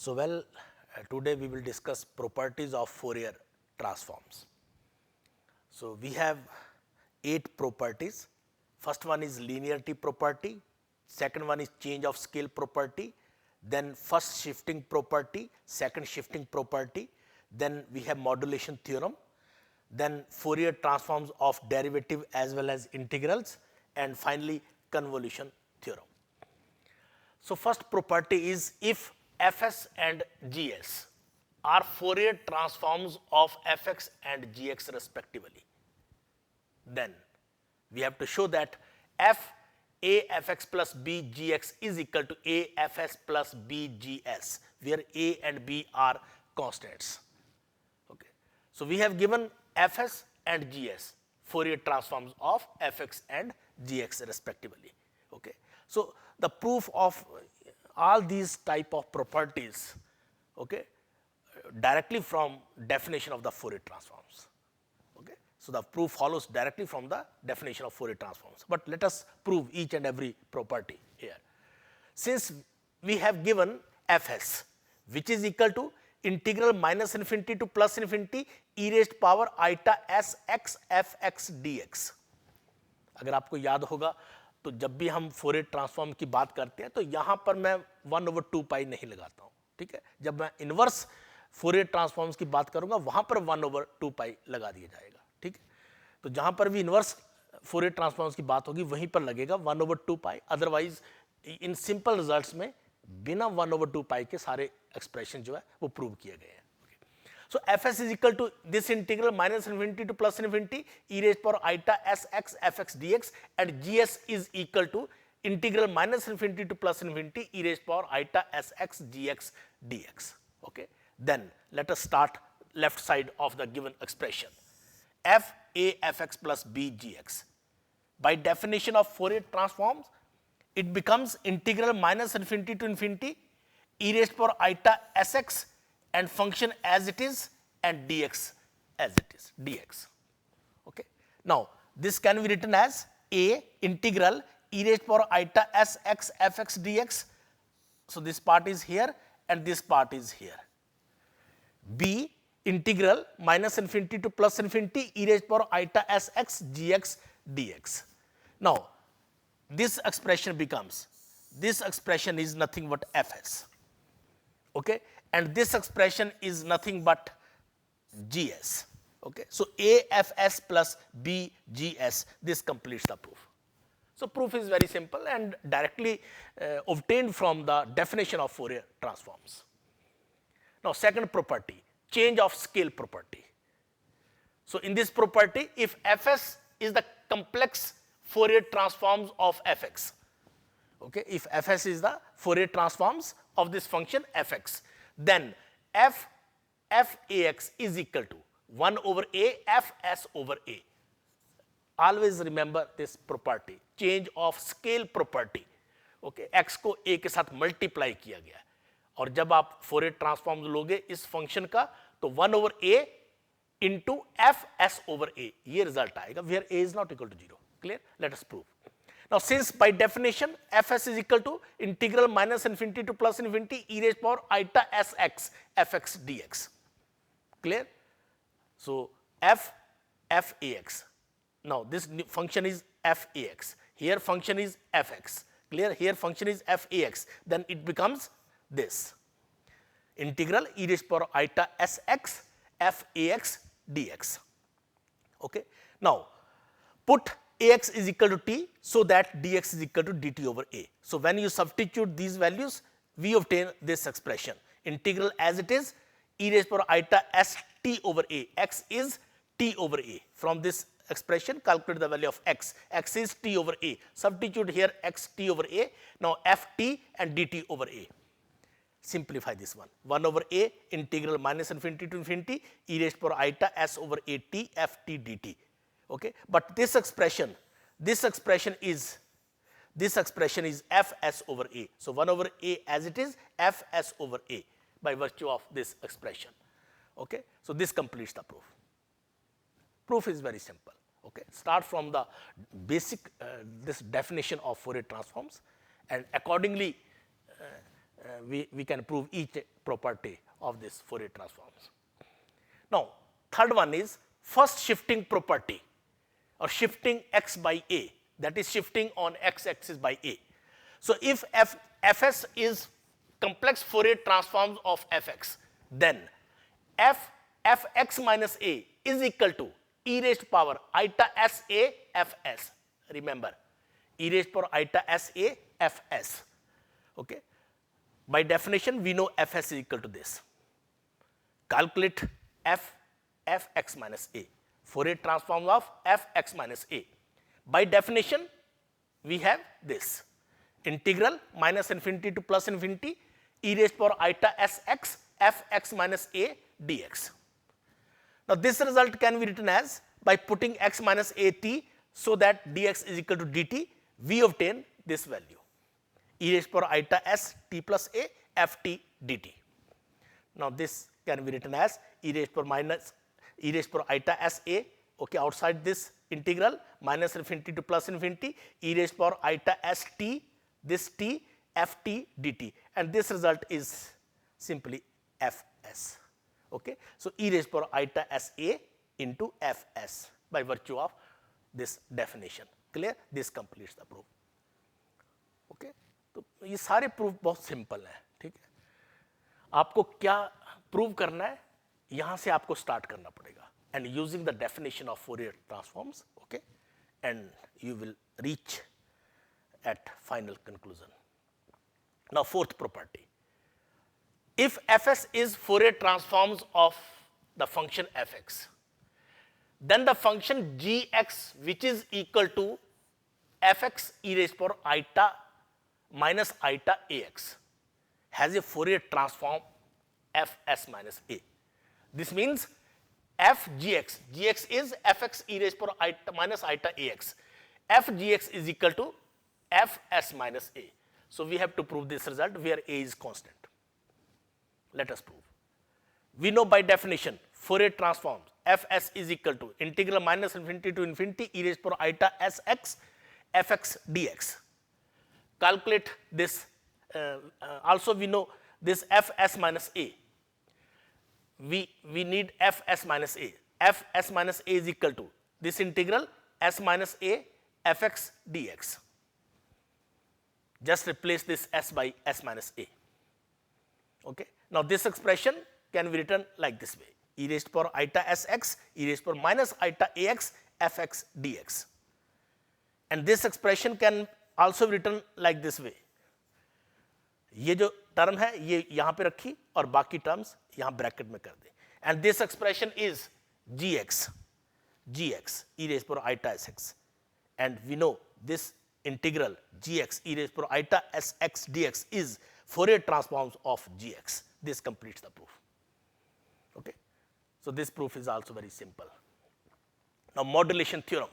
Today we will discuss properties of Fourier transforms. So, we have 8 properties. First one is linearity property, second one is change of scale property, then first shifting property, second shifting property, then we have modulation theorem, then Fourier transforms of derivative as well as integrals, and finally convolution theorem. So, first property is if Fs and Gs are Fourier transforms of Fx and Gx respectively, then we have to show that f a fx plus b gx is equal to a fs plus b gs, where a and b are constants. Okay. So, we have given fs and gs Fourier transforms of fx and gx respectively. Okay. So, the proof of all these type of properties, okay, directly from definition of the Fourier transforms. Okay. So, the proof follows directly from the definition of Fourier transforms, but let us prove each and every property here. Since we have given fs, which is equal to integral minus infinity to plus infinity e raised power eta s x f x dx. अगर आपको याद होगा तो जब भी हम Fourier transform की बात करते हैं तो यहाँ पर मैं 1/2 पाई नहीं लगाता हूँ, ठीक है। जब मैं इनवर्स Fourier ट्रांसफॉर्म्स की बात करूंगा वहाँ पर 1/2 पाई लगा दिया जाएगा, ठीक है। तो जहाँ पर भी इनवर्स Fourier ट्रांसफॉर्म्स की बात होगी वहीं पर लगेगा 1/2 पाई, अदरवाइज इन सिंपल रिजल्ट्स में बिना 1/2 पाई के सारे एक्सप्रेशन जो है वो प्रूव किए गए हैं। So, fs is equal to this integral minus infinity to plus infinity e raised power eta s x f x dx, and gs is equal to integral minus infinity to plus infinity e raised power eta s x gx dx. Okay. Then let us start left side of the given expression f a f x plus b gx. By definition of Fourier transforms, it becomes integral minus infinity to infinity e raised power eta s x and function as it is and dx as it is dx. Okay. Now, this can be written as a integral e raised power eta s x f x dx. So, this part is here and this part is here. B integral minus infinity to plus infinity e raised power eta s x gx dx. Now, this expression becomes, this expression is nothing but fs. Okay. And this expression is nothing but gs. Okay. So, afs plus bgs, this completes the proof. So, proof is very simple and directly obtained from the definition of Fourier transforms. Now, second property, change of scale property. So, in this property, if fs is the complex Fourier transforms of fx, okay, if fs is the Fourier transforms of this function fx, then f ax is equal to 1 over a fs over a. Always remember this property, change of scale property. Okay, x को a के साथ multiply किया गया है और जब आप Fourier transform लोगे इस फंक्शन का तो 1 over a into fs over a, ये रिजल्ट आएगा where a is not equal to 0. Clear? Let us prove. Now, since by definition fs is equal to integral minus infinity to plus infinity e raised power eta s x f x dx. Clear? So, f ax. Now, this function is f ax. Here function is fx. Clear? Here function is f ax. Then it becomes this integral e raised power eta s x f ax dx. Okay. Now, put ax is equal to t, so that dx is equal to dt over a. So, when you substitute these values, we obtain this expression integral as it is e raised power eta s t over a, x is t over a. From this expression calculate the value of x is t over a, substitute here x t over a, now f t and dt over a. Simplify this one, 1 over a integral minus infinity to infinity e raised power eta s over a t f t dt. Okay. But this expression is fs over a. So, 1 over a as it is fs over a by virtue of this expression. Okay. So, this completes the proof. Proof is very simple. Okay. Start from the basic this definition of Fourier transforms and accordingly we can prove each property of this Fourier transforms. Now, third one is first shifting property or shifting x by a, that is shifting on x axis by a. So, if fs is complex Fourier transforms of fx, then fx minus a is equal to e raised to power eta s a fs. Remember, e raised to power eta s a fs. Okay. By definition, we know fs is equal to this. Calculate fx minus a, Fourier transform of fx minus a. By definition, we have this integral minus infinity to plus infinity e raised to power eta sx fx minus a dx. Now, this result can be written as by putting x minus a t, so that dx is equal to dt, we obtain this value e raised to power eta s t plus a f t dt. Now, this can be written as e raised to power minus e raised to power eta s a, okay, outside this integral minus infinity to plus infinity e raised to power eta s t, this t f t dt, and this result is simply fs. Okay. So, e raised to power eta s a into fs by virtue of this definition. Clear? This completes the proof. Okay. तो ये सारे proof बहुत simple है, ठीक है. आपको क्या prove करना है, यहां से आपको स्टार्ट करना पड़ेगा, and using the definition of Fourier transforms, okay, and you will reach at final conclusion. Now, fourth property, if fs is Fourier transforms of the function fx, then the function gx, which is equal to fx e raised to power eta minus eta ax, has a Fourier transform fs minus a. This means f gx, gx is fx e raised to power eta minus eta ax, f gx is equal to fs minus a. So, we have to prove this result where a is constant. Let us prove. We know by definition Fourier transforms fs is equal to integral minus infinity to infinity e raised to power eta sx fx dx. Calculate this. Also, we know this fs minus a. We need fs minus a. Fs minus a is equal to this integral s minus a fx dx. Just replace this s by s minus a. Okay. Now, this expression can be written like this way: e raised to power eta sx e raised to power minus eta ax fx dx. And this expression can also be written like this way. ये जो term है ये यहाँ पे रखी और बाकी terms यहाँ ब्रैकेट में कर दे. And this expression is gx e raised to power eta sx, and we know this integral gx e raised to power eta sx dx is Fourier transforms of gx. This completes the proof. Okay. So, this proof is also very simple. Now, modulation theorem.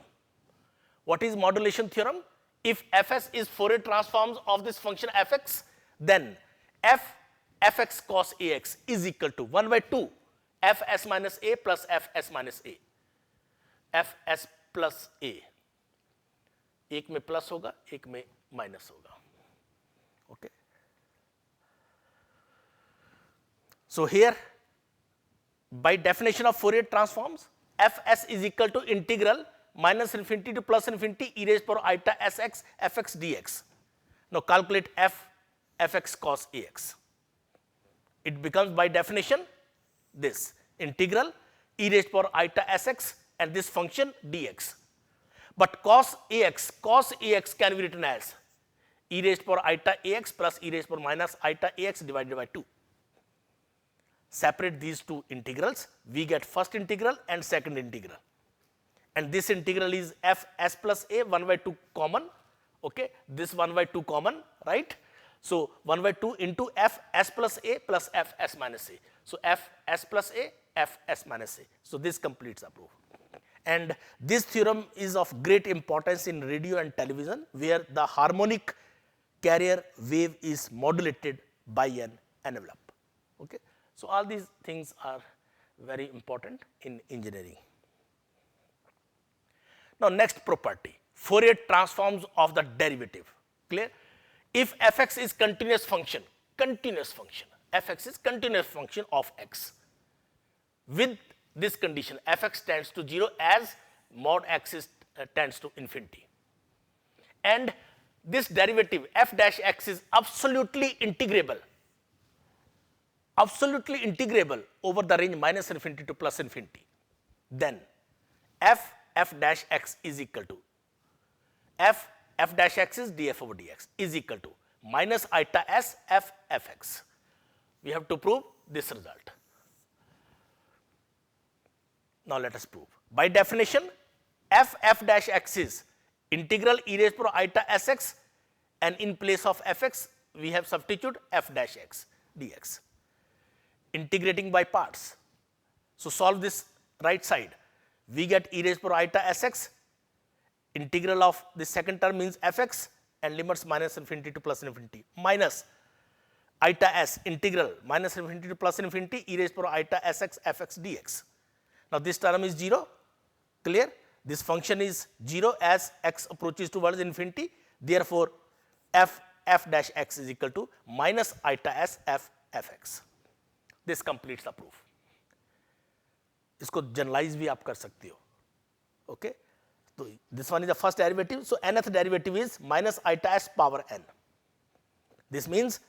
What is modulation theorem? If fs is Fourier transforms of this function fx, then fx cos ax is equal to 1 by 2 fs minus a plus fs minus a. fs plus a, एक में plus होगा, एक में minus होगा. Okay. So, here by definition of Fourier transforms, fs is equal to integral minus infinity to plus infinity e raised to power eta sx fx dx. Now, calculate fx cos ax. It becomes by definition this integral e raised to power eta sx and this function dx. But cos ax can be written as e raised to power eta ax plus e raised to power minus eta ax divided by 2. Separate these two integrals, we get first integral and second integral. And this integral is fs plus a 1 by 2 common, okay, this 1 by 2 common, right. So, 1 by 2 into fs plus a plus fs minus a. So, fs plus a fs minus a. So, this completes the proof. And this theorem is of great importance in radio and television, where the harmonic carrier wave is modulated by an envelope. Okay. So, all these things are very important in engineering. Now, next property, Fourier transforms of the derivative. Clear? If fx is continuous function, continuous function. Fx is continuous function of x. With this condition, fx tends to 0 as mod x is, tends to infinity. And this derivative f dash x is absolutely integrable over the range minus infinity to plus infinity. Then f dash x is equal to f dash x is df over dx is equal to minus eta s f fx. We have to prove this result. Now let us prove. By definition, f dash x is integral e raised to power eta sx, and in place of fx we have substitute f dash x dx. Integrating by parts. So solve this right side. We get e raised to power eta sx. Integral of the second term means fx and limits minus infinity to plus infinity minus eta s integral minus infinity to plus infinity e raised to power eta sx fx dx. Now this term is 0, clear? This function is 0 as x approaches towards infinity. Therefore, f dash x is equal to minus eta s f fx. This completes the proof. इसको generalize भी आप कर सकते हो. Okay? So this one is the first derivative. So nth derivative is minus eta s power n. This means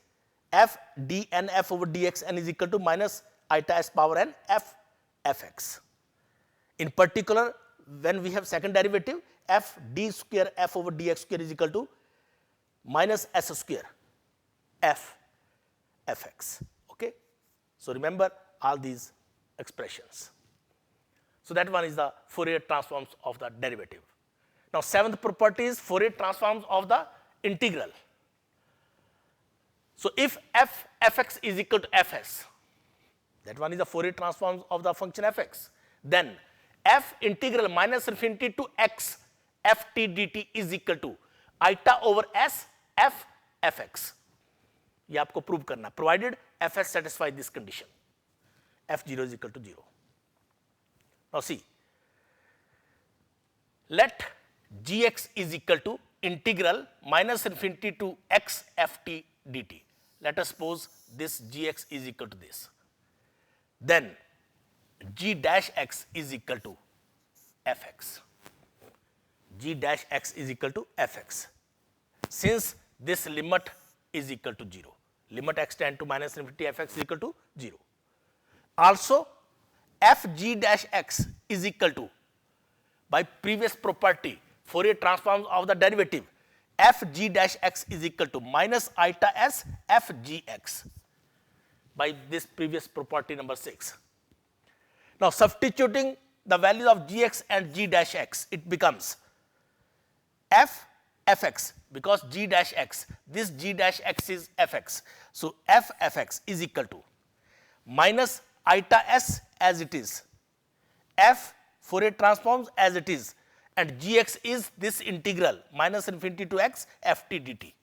f dn f over dx n is equal to minus eta s power n f fx. In particular, when we have second derivative, f d square f over dx square is equal to minus s square f fx. Okay? So remember all these expressions. So that one is the Fourier transforms of the derivative. Now seventh property is Fourier transforms of the integral. So if f fx is equal to fs, that one is the Fourier transforms of the function fx, then f integral minus infinity to x ft dt is equal to eta over s f fx. ये आपको prove करना, provided fs satisfy this condition, f0 is equal to 0. Now see, let gx is equal to integral minus infinity to x ft dt. Let us suppose this gx is equal to this. Then g dash x is equal to fx. G dash x is equal to fx. Since this limit is equal to 0, limit x tend to minus infinity fx is equal to 0. Also, f g dash x is equal to, by previous property, Fourier transforms of the derivative, f g dash x is equal to minus eta s f g x, by this previous property number 6. Now substituting the values of gx and g dash x, it becomes f fx, because g dash x, this g dash x is fx. So f fx is equal to minus eta s as it is, f Fourier transforms as it is, and gx is this integral minus infinity to x ft dt.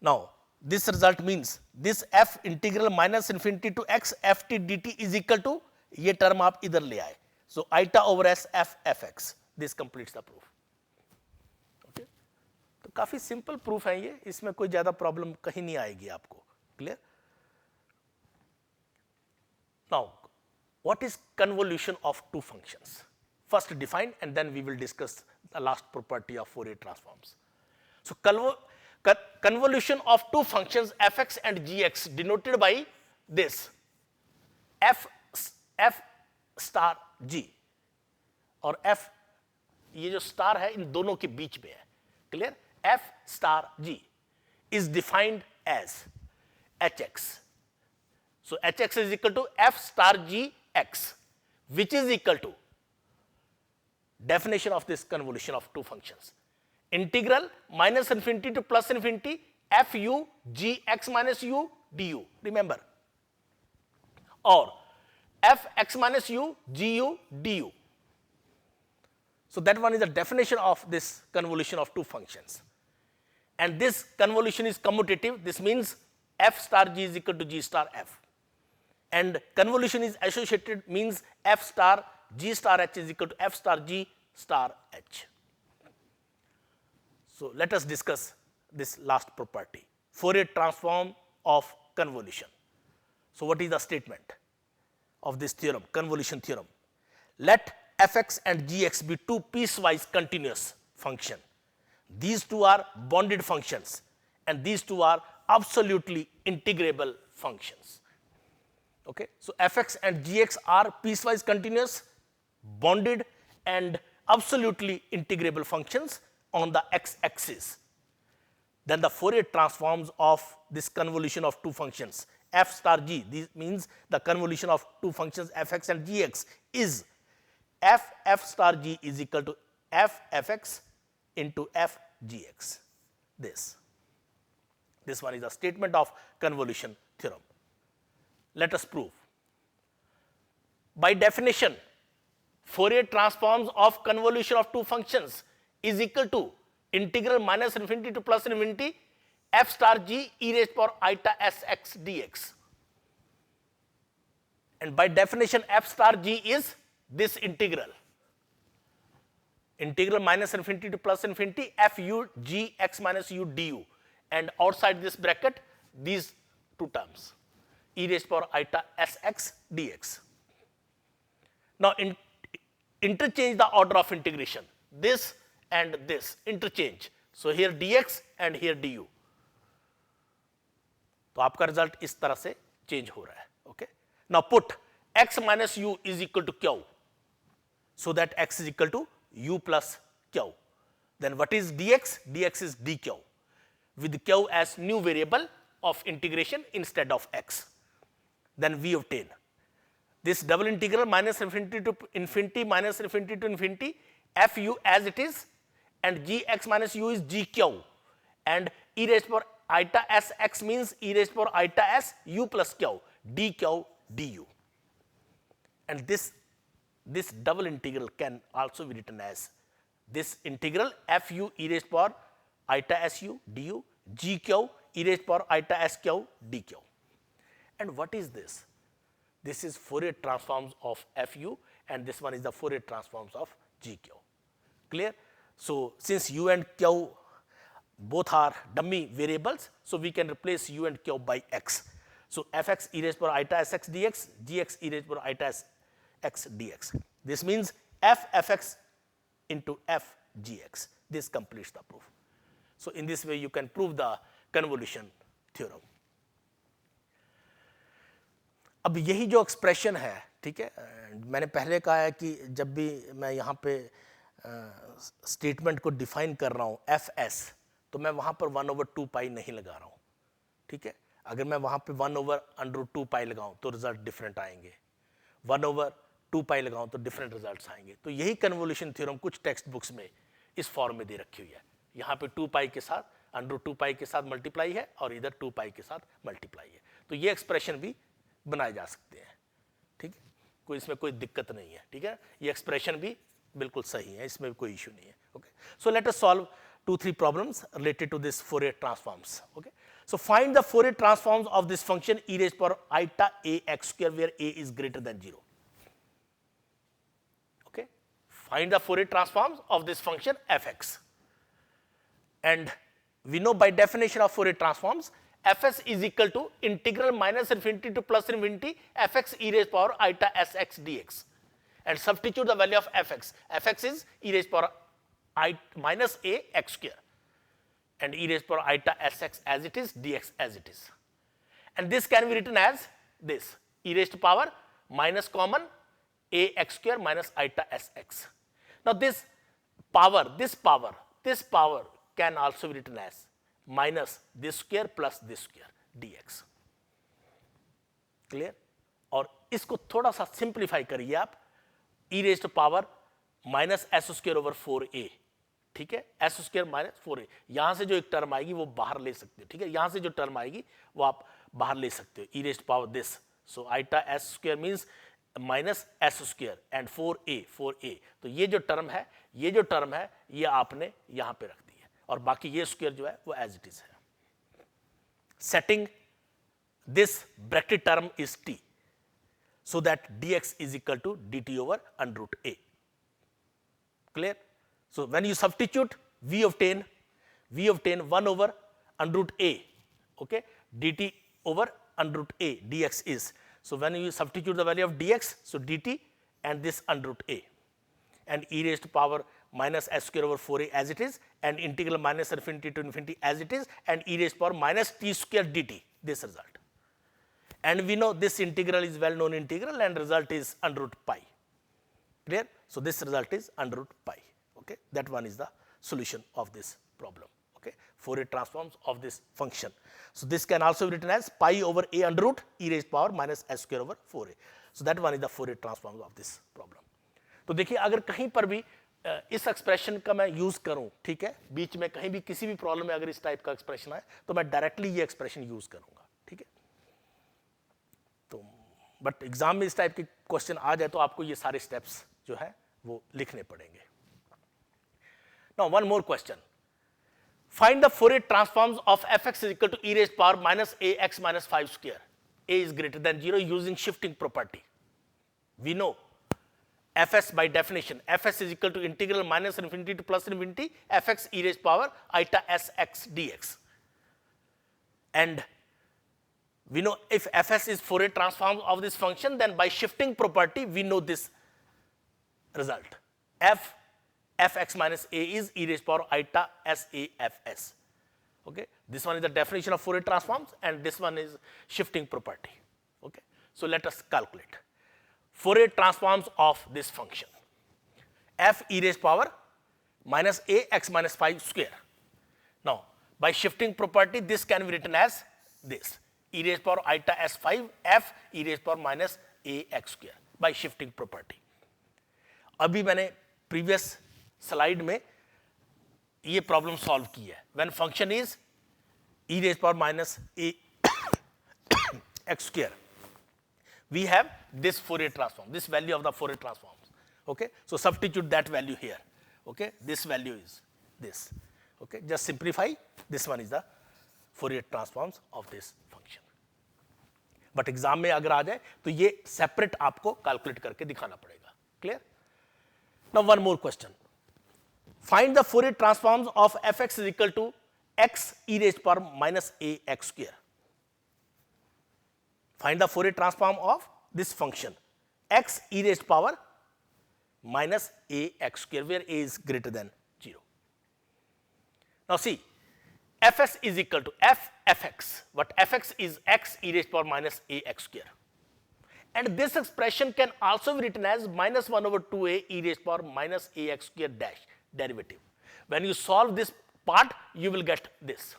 Now this result means this f integral minus infinity to x ft dt is equal to, ये term आप इधर ले आए, so eta over s f fx. This completes the proof. Okay? तो काफी simple proof है ये, इसमें कोई ज़्यादा problem कहीं नहीं आएगी आपको. Clear? Now, what is convolution of two functions? First define, and then we will discuss the last property of Fourier transforms. So convolution of two functions fx and gx denoted by this f star g, और f ये जो star है इन दोनों के बीच में है. Clear? f star g is defined as hx. So hx is equal to f star g x, which is equal to, definition of this convolution of two functions, integral minus infinity to plus infinity f u g x minus u du, remember, or f x minus u g u du. So that one is the definition of this convolution of two functions, and this convolution is commutative. This means f star g is equal to g star f, and convolution is associated means f star g star h is equal to f star g star h. So let us discuss this last property, Fourier transform of convolution. So what is the statement of this theorem, convolution theorem? Let fx and gx be two piecewise continuous function. These two are bounded functions and these two are absolutely integrable functions. Okay, so fx and gx are piecewise continuous, bounded and absolutely integrable functions on the x-axis. Then the Fourier transforms of this convolution of two functions f star g, this means the convolution of two functions fx and gx is f star g is equal to f fx into f gx. This one is the statement of convolution theorem. Let us prove. By definition, Fourier transforms of convolution of two functions is equal to integral minus infinity to plus infinity f star g e raised to power eta sx dx. And by definition, f star g is this integral. Integral minus infinity to plus infinity f u g x minus u du. And outside this bracket, these two terms, e raised to power eta sx dx. Now, interchange the order of integration, this and this interchange. So here dx and here du. तो आपका result इस तरह से change हो रहा है. Okay, now put x minus u is equal to q, so that x is equal to u plus q. Then what is dx? Dx is dq with q as new variable of integration instead of x. Then we obtain this double integral minus infinity to infinity minus infinity to infinity f u as it is, and gx minus u is gq, and e raised to power eta s x means e raised to power eta s u plus q dq du. And this double integral can also be written as this integral f u e raised to power eta s u du gq e raised to power eta s q dq. And what is this? This is Fourier transforms of f u, and this one is the Fourier transforms of gq. Clear? So since u and q both are dummy variables, so we can replace u and q by x. So fx e raised to power eta sx dx, gx e raised to power eta sx dx. This means f fx into f gx. This completes the proof. So in this way you can prove the convolution theorem. अब यही जो expression है, ठीक है, मैंने पहले कहा है कि जब भी मैं यहाँ पे स्टेटमेंट को डिफाइन कर रहा हूँ एफ एस, तो मैं वहाँ पर 1/2 पाई नहीं लगा रहा हूँ. ठीक है, अगर मैं वहाँ पे 1/√2 पाई लगाऊँ तो रिजल्ट डिफरेंट आएंगे, 1/2 पाई लगाऊँ तो डिफरेंट रिजल्ट्स आएंगे. तो यही कन्वोल्यूशन थ्योरम कुछ टेक्स्ट बुक्स में इस फॉर्म में दे रखी हुई है. यहाँ पे 2 पाई के साथ √2 पाई के साथ मल्टीप्लाई है और इधर 2 पाई के साथ मल्टीप्लाई है. तो ये एक्सप्रेशन भी बनाए जा सकते हैं. ठीक है, कोई इसमें कोई दिक्कत नहीं है. ठीक है, ये एक्सप्रेशन भी बिल्कुल सही है, इसमें भी कोई इशू नहीं है. Okay, so let us solve 2-3 problems related to this Fourier transforms. Okay, so find the Fourier transforms of this function e raised to power eta a x square where a is greater than 0. Okay, find the Fourier transforms of this function fx, and we know by definition of Fourier transforms fs is equal to integral minus infinity to plus infinity fx e raised to power eta sx dx, and substitute the value of fx. Fx is e raised to power I minus a x square, and e raised to power eta sx as it is, dx as it is. And this can be written as this, e raised to power minus common a x square minus eta sx. Now this power can also be written as minus this square plus this square dx. Clear? और इसको थोड़ा सा simplify करिए आप, e raised to power minus S square over 4a. ठीक है, S square minus 4a. यहां से जो एक टर्म आएगी वो बाहर ले सकते हो. ठीक है, यहां से जो टर्म आएगी वो आप बाहर ले सकते हो, e raised to power this. So आइटा S square means minus S square and 4a. तो ये जो टर्म है ये आपने यहां पे रख दी है, और बाकी ये स्क्वायर जो है वो एज इट इज है. Setting this bracketed term is t, so that dx is equal to dt over √a. Clear? So when you substitute, we obtain 1 over √a Okay, dt over under root a dx is. So when you substitute the value of dx, so dt and this under root a, and e raised to power minus s square over 4a as it is, and integral minus infinity to infinity as it is, and e raised to power minus t square dt, this result. And we know this integral is well known integral, and result is under root pi. Clear? So this result is under root pi. Okay, that one is the solution of this problem. Okay, Fourier transforms of this function. So this can also be written as pi over a under root e raised power minus s square over 4a. So that one is the Fourier transform of this problem. तो देखिए अगर कहीं पर भी इस expression का मैं use करूं, ठीक है, बीच में कहीं भी किसी भी प्रॉब्लम में अगर इस टाइप का एक्सप्रेशन आए तो मैं डायरेक्टली ये एक्सप्रेशन यूज करूंगा, ठीक है. तो बट एग्जाम में इस टाइप के क्वेश्चन आ जाए तो आपको ये सारे स्टेप्स जो है वो लिखने पड़ेंगे. Now one more question. Find the Fourier transforms of fx is equal to e raised power minus ax minus 5 square. A is greater than 0 using shifting property. We know fs by definition. Fs is equal to integral minus infinity to plus infinity fx e raised power eta sx dx. And we know if fs is Fourier transform of this function, then by shifting property we know this result. Fx minus a is e raised power eta safs. Okay, this one is the definition of Fourier transforms, and this one is shifting property. Okay, so let us calculate Fourier transforms of this function. F e raised power minus a x minus 5 square. Now by shifting property this can be written as this, e raised power eta s5 f e raised power minus a x square by shifting property. अभी मैंने previous slide में ये problem solve की है. When function is e raised power minus a x square, we have this Fourier transform, this value of the Fourier transforms. Okay, so substitute that value here. Okay, this value is this. Okay, just simplify. This one is the Fourier transforms of this function. But exam में अगर आ जाए तो ये separate आपको calculate करके दिखाना पड़ेगा. Clear? Now one more question. Find the Fourier transforms of fx is equal to x e raised power minus ax square. Find the Fourier transform of this function x e raised power minus ax square, where a is greater than 0. Now see, fs is equal to fx, but fx is x e raised power minus ax square. And this expression can also be written as minus 1 over 2a e raised power minus ax square dash derivative. When you solve this part, you will get this.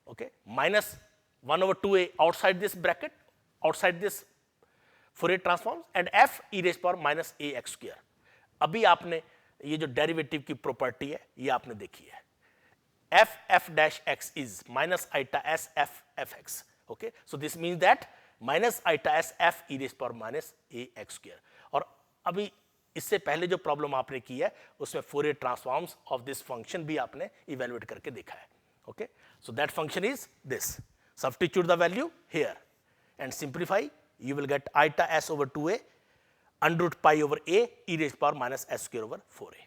Okay, minus 1 over 2a outside this bracket, outside this Fourier transforms, and f e raised power minus ax square. अभी आपने ये जो derivative की property है ये आपने देखी है. f dash x is minus eta s f fx. Okay, so this means that minus eta s f e raised power minus ax square. और अभी इससे पहले जो प्रॉब्लम आपने की है उसमें Fourier transforms of this function भी आपने इवेल्युएट करके देखा है. Okay, so that function is this. Substitute the value here and simplify. You will get eta s over 2a under root pi over a e raised power minus s square over 4a.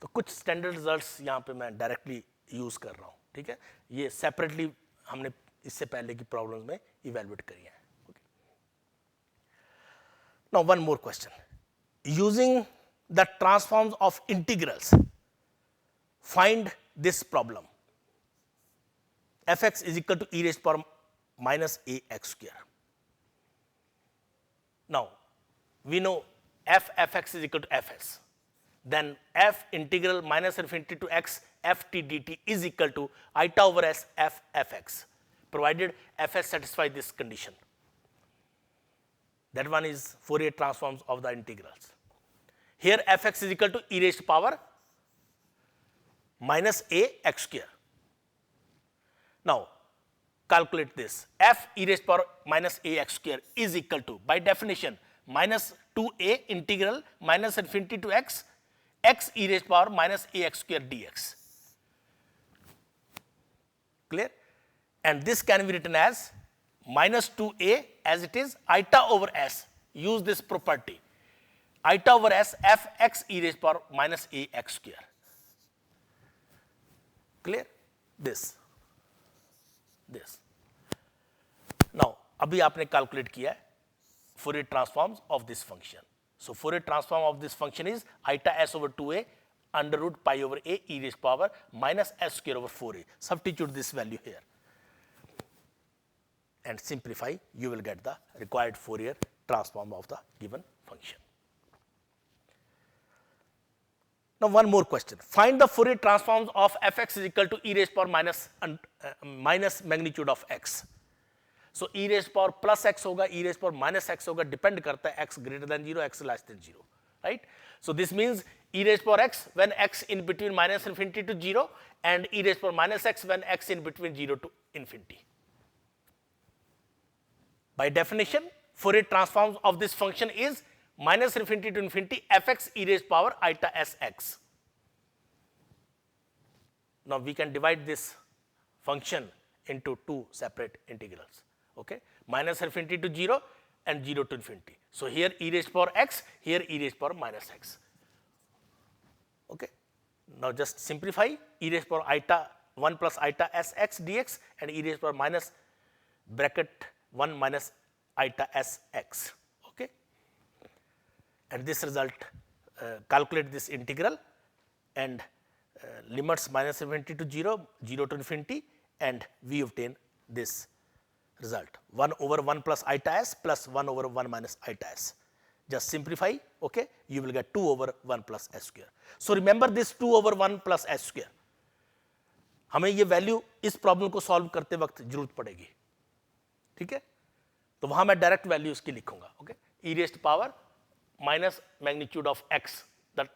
तो कुछ standard results यहाँ पे मैं directly use कर रहा हूँ. ठीक है, ये सेपरेटली हमने इससे पहले की प्रॉब्लम्स में इवेल्युएट करी है. Okay. Now one more question. Using the transforms of integrals, find this problem. Fx is equal to e raised power minus ax square. Now we know fx is equal to fs. Then f integral minus infinity to x ft dt is equal to eta over s f fx, provided fs satisfies this condition. That one is Fourier transforms of the integrals. Here fx is equal to e raised power minus ax square. Now calculate this. F e raised power minus ax square is equal to, by definition, minus 2a integral minus infinity to x e raised power minus ax square dx. Clear? And this can be written as minus 2a as it is eta over s. Use this property. Eta over s fx e raised power minus ax square. Clear? this. Now, अभी आपने calculate किया है Fourier transforms of this function. So, Fourier transform of this function is eta s over 2a under root pi over a e raised power minus s square over 4a. Substitute this value here and simplify, you will get the required Fourier transform of the given function. Now, one more question. Find the Fourier transforms of fx is equal to e raised power minus magnitude of x. So, e raised power plus x होगा, e raised power minus x होगा, depend करता है x greater than 0, x less than 0, right? So, this means e raised power x when x in between minus infinity to 0 and e raised power minus x when x in between 0 to infinity. By definition, Fourier transforms of this function is minus infinity to infinity fx e raised power eta sx. Now, we can divide this function into two separate integrals. Okay, minus infinity to 0 and 0 to infinity. So, here e raised power x, here e raised power minus x. Okay. Now, just simplify e raised power eta 1 plus eta s x dx and e raised power minus bracket 1 minus eta s x. Okay. And this result, calculate this integral and limits minus infinity to 0, 0 to infinity, and we obtain this result 1 over 1 plus eta s plus 1 over 1 minus eta s. Just simplify, okay, you will get 2 over 1 plus s square. So, remember this 2 over 1 plus s square. हमें ये value इस problem को solve करते वक्त जरूरत पड़ेगी, ठीक है? तो वहां मैं डायरेक्ट वैल्यू इसकी लिखूंगा, okay, e raised power minus magnitude of x. The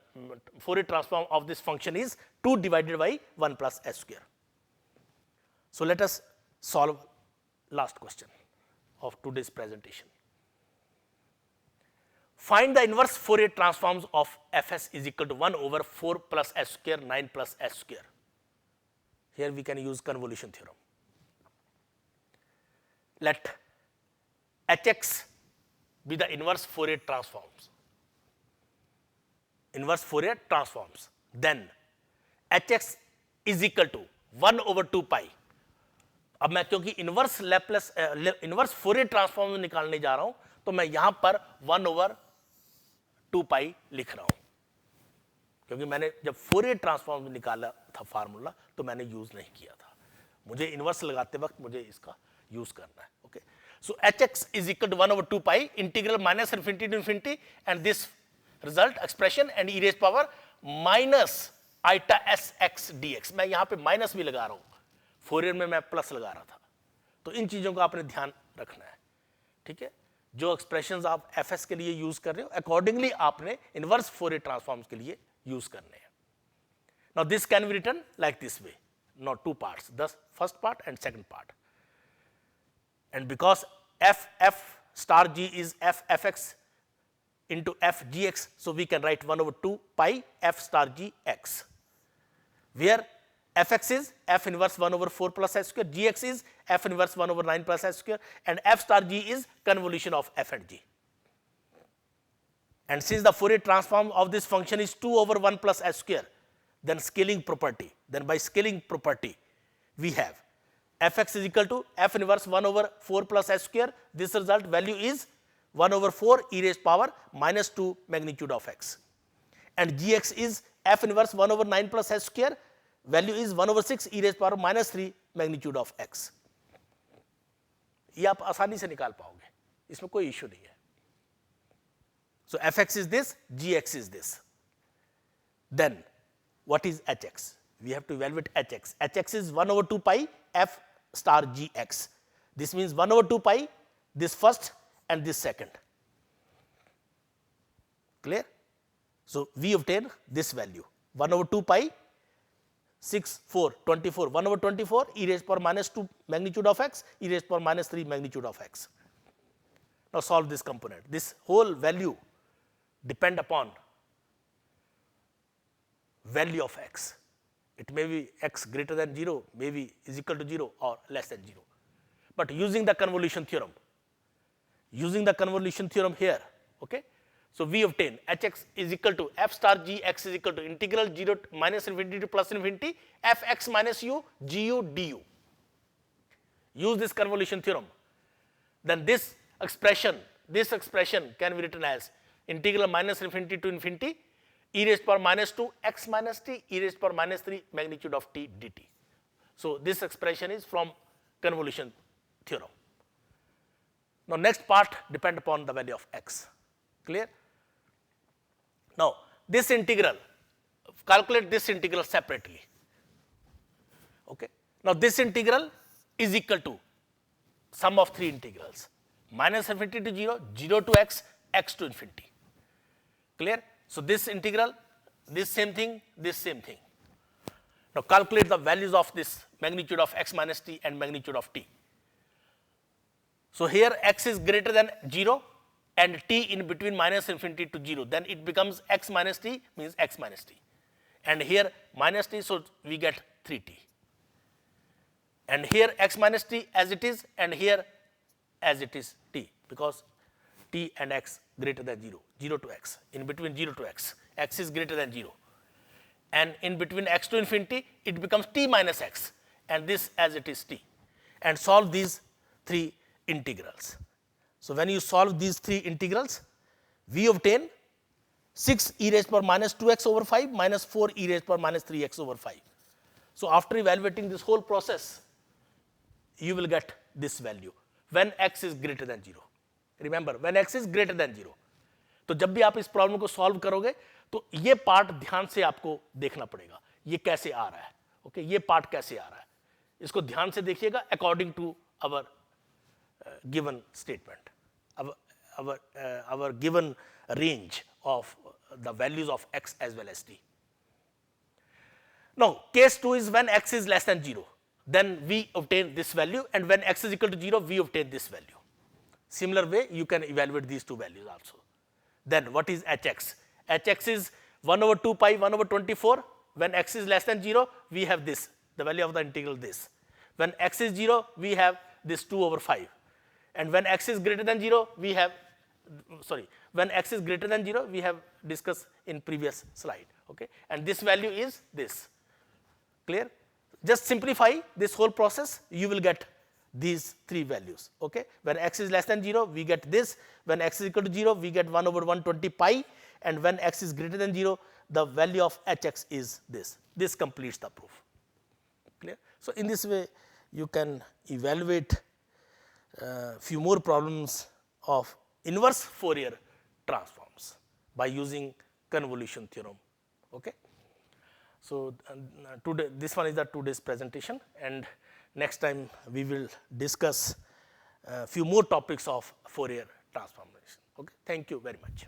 Fourier transform of this function is 2 divided by 1 plus s square. So, let us solve last question of today's presentation. Find the inverse Fourier transforms of fs is equal to 1 over 4 plus s square 9 plus s square. Here we can use convolution theorem. Let hx be the inverse Fourier transforms. Inverse Fourier transforms. Then hx is equal to 1 over 2 pi. अब मैं क्योंकि inverse Laplace inverse Fourier transform निकालने जा रहा हूं, तो मैं यहां पर 1 over 2 पाई लिख रहा हूं, क्योंकि मैंने जब फोरियर ट्रांसफॉर्म निकाला था फार्मूला तो मैंने यूज नहीं किया था. मुझे इनवर्स लगाते वक्त मुझे इसका यूज करना है. Okay, so hx is equal to 1 over 2 pi integral minus infinity to infinity and this result expression and e raised power minus eta sx dx. मैं यहां पे माइनस भी लगा रहा हूं, फोरियर में मैं प्लस लगा रहा था. तो इन चीजों का आपने ध्यान रखना है, ठीक है? जो एक्सप्रेशंस आप fs के लिए यूज कर रहे हो अकॉर्डिंगली आपने इनवर्स फोरियर ट्रांसफॉर्म्स के लिए यूज करने हैं. Now this can be written like this way, not two parts, the first part and second part. And because f star g is f fx into f gx, so we can write 1 over 2 pi f star g x, where fx is f inverse 1 over 4 plus s square, gx is f inverse 1 over 9 plus s square, and f star g is convolution of f and g. And since the Fourier transform of this function is 2 over 1 plus s square, then scaling property, then by scaling property we have fx is equal to f inverse 1 over 4 plus s square. This result value is 1 over 4 e raised power minus 2 magnitude of x, and gx is f inverse 1 over 9 plus s square, value is 1 over 6 e raised power minus 3 magnitude of x. ये आप आसानी से निकाल पाओगे, इसमें कोई issue नहीं है. So fx is this, gx is this. Then what is hx? We have to evaluate hx. Hx is 1 over 2 pi f star gx. This means 1 over 2 pi this first and this second. Clear? So we obtain this value 1 over 2 pi 6 4 24 1 over 24 e raised power minus 2 magnitude of x e raised power minus 3 magnitude of x. Now solve this component. This whole value depend upon value of x. It may be x greater than 0, maybe is equal to 0 or less than 0. But using the convolution theorem here, okay, So we obtain hx is equal to f star gx is equal to integral 0 minus infinity to plus infinity fx minus u gu du. Use this convolution theorem. Then this expression can be written as integral minus infinity to infinity e raised to power minus 2 x minus t e raised to power minus 3 magnitude of t dt. So this expression is from convolution theorem. Now next part depend upon the value of x. Clear? Now this integral, calculate this integral separately. Okay. Now this integral is equal to sum of three integrals, minus infinity to 0, 0 to x, x to infinity. Clear? So this integral, this same thing, this same thing. Now calculate the values of this magnitude of x minus t and magnitude of t. So here x is greater than 0 and t in between minus infinity to 0, then it becomes x minus t means x minus t. And here minus t, so we get 3t. And here x minus t as it is, and here as it is t, because t and x greater than 0, 0 to x, in between 0 to x is greater than 0. And in between x to infinity, it becomes t minus x, and this as it is t. And solve these three integrals. So when you solve these three integrals, we obtain 6 e raised to power minus 2x over 5 minus 4 e raised to power minus 3x over 5. So after evaluating this whole process, you will get this value when x is greater than 0. Remember, when x is greater than 0. तो जब भी आप इस problem को solve करोगे तो ये part ध्यान से आपको देखना पड़ेगा, ये कैसे आ रहा है. ओके, ये पार्ट कैसे आ रहा है, इसको ध्यान से देखिएगा according to our given statement, our given range of the values of x as well as t. Now case 2 is when x is less than 0, then we obtain this value, and when x is equal to 0 we obtain this value. Similar way you can evaluate these two values also. Then what is hx? Hx is 1 over 2 pi 1 over 24. When x is less than 0 we have this, the value of the integral this. When x is 0 we have this 2 over 5. And when x is greater than 0 we have, when x is greater than 0 we have discussed in previous slide. Okay, and this value is this. Clear? Just simplify this whole process, you will get these three values. Okay, when x is less than 0 we get this, when x is equal to 0 we get 1 over 120 pi, and when x is greater than 0 the value of hx is this. This completes the proof. Clear? So in this way you can evaluate few more problems of inverse Fourier transforms by using convolution theorem. Okay. So today this one is the today's presentation, and next time we will discuss few more topics of Fourier transformation. Okay. Thank you very much.